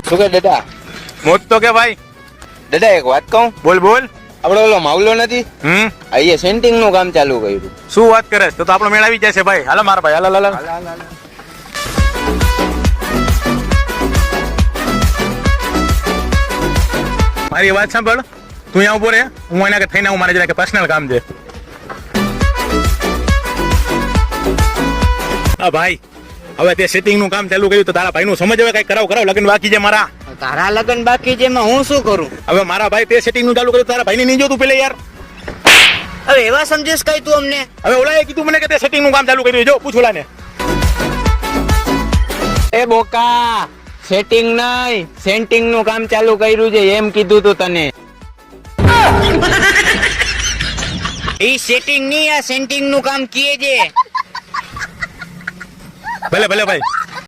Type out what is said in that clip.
શું કે દાદા? મોજ તો કે ભાઈ. દાદા એક વાત કહું, બોલ બોલ. આપડે ઓલો માવલો નથી, અહીંયા સેન્ટિંગ નું કામ ચાલુ કર્યું. શું વાત કરે તો આપણો મેળ આવી જશે ભાઈ. હાલો મારા ભાઈ, હાલો હાલો. મારી વાત સાંભળ, તું અહીંયા ઉભો રે, હું એના કે થઈને આવું, મારે જરા કે પર્સનલ કામ છે. હા ભાઈ, હવે તે સેટિંગ નું કામ ચાલુ કર્યું તો તારા ભાઈ નું સમજ હવે કઈ કરાવ લગ્ન બાકી છે મારા. તારા લગન બાકી છે એમાં હું શું કરું? હવે મારા ભાઈ તે સેટિંગ નું ચાલુ કર્યું, તારા ભાઈ ને નહીં જોતું પેલે યાર. હવે એવા સમજીશ કઈ તું અમને? હવે ઓલાએ કીધું મને કે તે સેટિંગ નું કામ ચાલુ કર્યું, જો પૂછ ઓલાને. એ બોકા, સેટિંગ નહીં સેન્ટિંગ નું કામ ચાલુ કર્યું છે એમ કીધું તું તને. એ સેટિંગ નહીં, આ સેન્ટિંગ નું કામ કીએ છે. ભલે ભલે ભાઈ.